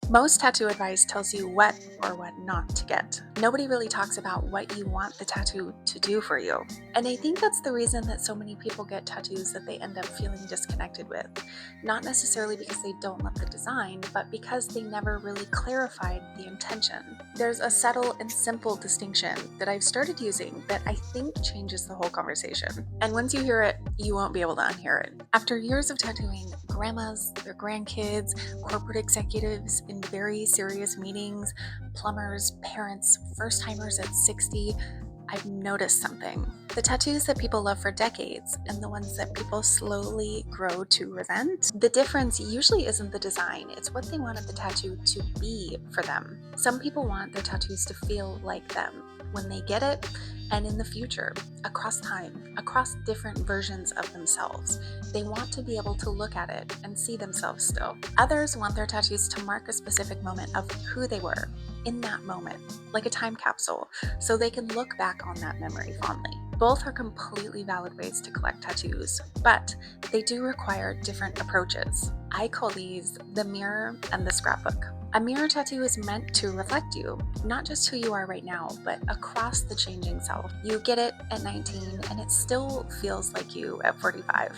Most tattoo advice tells you what or what not to get. Nobody really talks about what you want the tattoo to do for you. And I think that's the reason that so many people get tattoos that they end up feeling disconnected with. Not necessarily because they don't love the design, but because they never really clarified the intention. There's a subtle and simple distinction that I've started using that I think changes the whole conversation. And once you hear it, you won't be able to unhear it. After years of tattooing grandmas, their grandkids, corporate executives in very serious meetings, plumbers, parents, first timers at 60, I've noticed something. The tattoos that people love for decades and the ones that people slowly grow to resent, the difference usually isn't the design, it's what they wanted the tattoo to be for them. Some people want their tattoos to feel like them when they get it and in the future, across time, across different versions of themselves. They want to be able to look at it and see themselves still. Others want their tattoos to mark a specific moment of who they were in that moment, like a time capsule, so they can look back on that memory fondly. Both are completely valid ways to collect tattoos, but they do require different approaches. I call these the mirror and the scrapbook. A mirror tattoo is meant to reflect you, not just who you are right now, but across the changing self. You get it at 19 and it still feels like you at 45.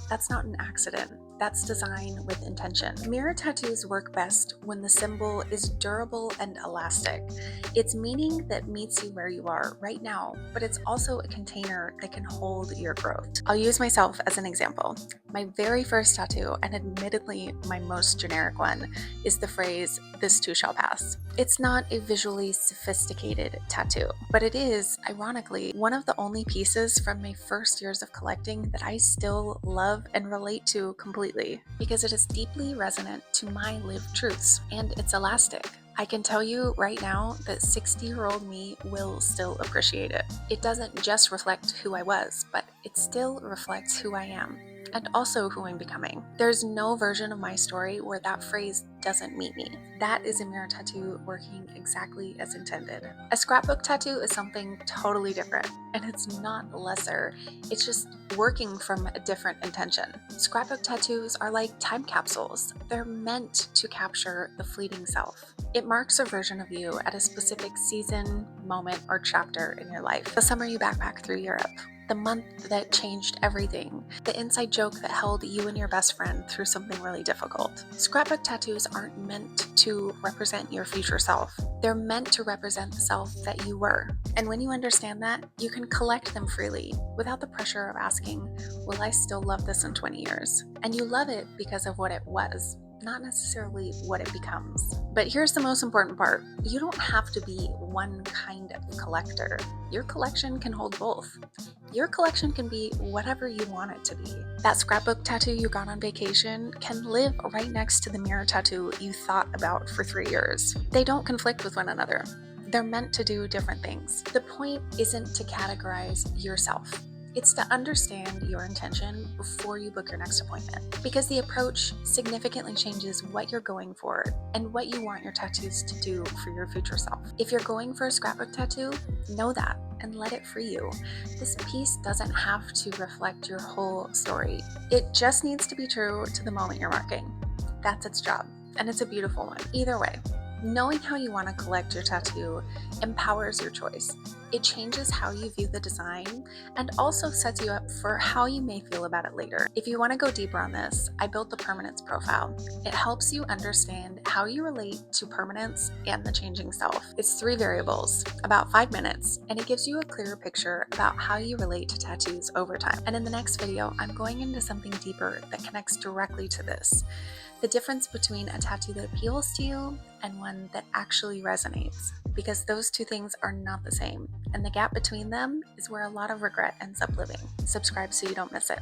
That's not an accident. That's design with intention. Mirror tattoos work best when the symbol is durable and elastic. It's meaning that meets you where you are right now, but it's also a container that can hold your growth. I'll use myself as an example. My very first tattoo, and admittedly my most generic one, is the phrase, "This too shall pass." It's not a visually sophisticated tattoo, but it is, ironically, one of the only pieces from my first years of collecting that I still love and relate to completely, because it is deeply resonant to my lived truths, and it's elastic. I can tell you right now that 60-year-old me will still appreciate it. It doesn't just reflect who I was, but it still reflects who I am, and also who I'm becoming. There's no version of my story where that phrase doesn't meet me. That is a mirror tattoo working exactly as intended. A scrapbook tattoo is something totally different, and it's not lesser. It's just working from a different intention. Scrapbook tattoos are like time capsules. They're meant to capture the fleeting self. It marks a version of you at a specific season, moment, or chapter in your life. The summer you backpacked through Europe, the month that changed everything, the inside joke that held you and your best friend through something really difficult. Scrapbook tattoos aren't meant to represent your future self. They're meant to represent the self that you were. And when you understand that, you can collect them freely without the pressure of asking, will I still love this in 20 years? And you love it because of what it was, not necessarily what it becomes. But here's the most important part. You don't have to be one kind of collector. Your collection can hold both. Your collection can be whatever you want it to be. That scrapbook tattoo you got on vacation can live right next to the mirror tattoo you thought about for 3 years. They don't conflict with one another. They're meant to do different things. The point isn't to categorize yourself. It's to understand your intention before you book your next appointment, because the approach significantly changes what you're going for and what you want your tattoos to do for your future self. If you're going for a scrapbook tattoo, know that and let it free you. This piece doesn't have to reflect your whole story. It just needs to be true to the moment you're marking. That's its job, and it's a beautiful one. Either way, knowing how you want to collect your tattoo empowers your choice. It changes how you view the design and also sets you up for how you may feel about it later. If you want to go deeper on this, I built the permanence profile. It helps you understand how you relate to permanence and the changing self. It's 3 variables, about 5 minutes, and it gives you a clearer picture about how you relate to tattoos over time. And in the next video, I'm going into something deeper that connects directly to this. The difference between a tattoo that appeals to you and one that actually resonates, because those two things are not the same, and the gap between them is where a lot of regret ends up living. Subscribe so you don't miss it.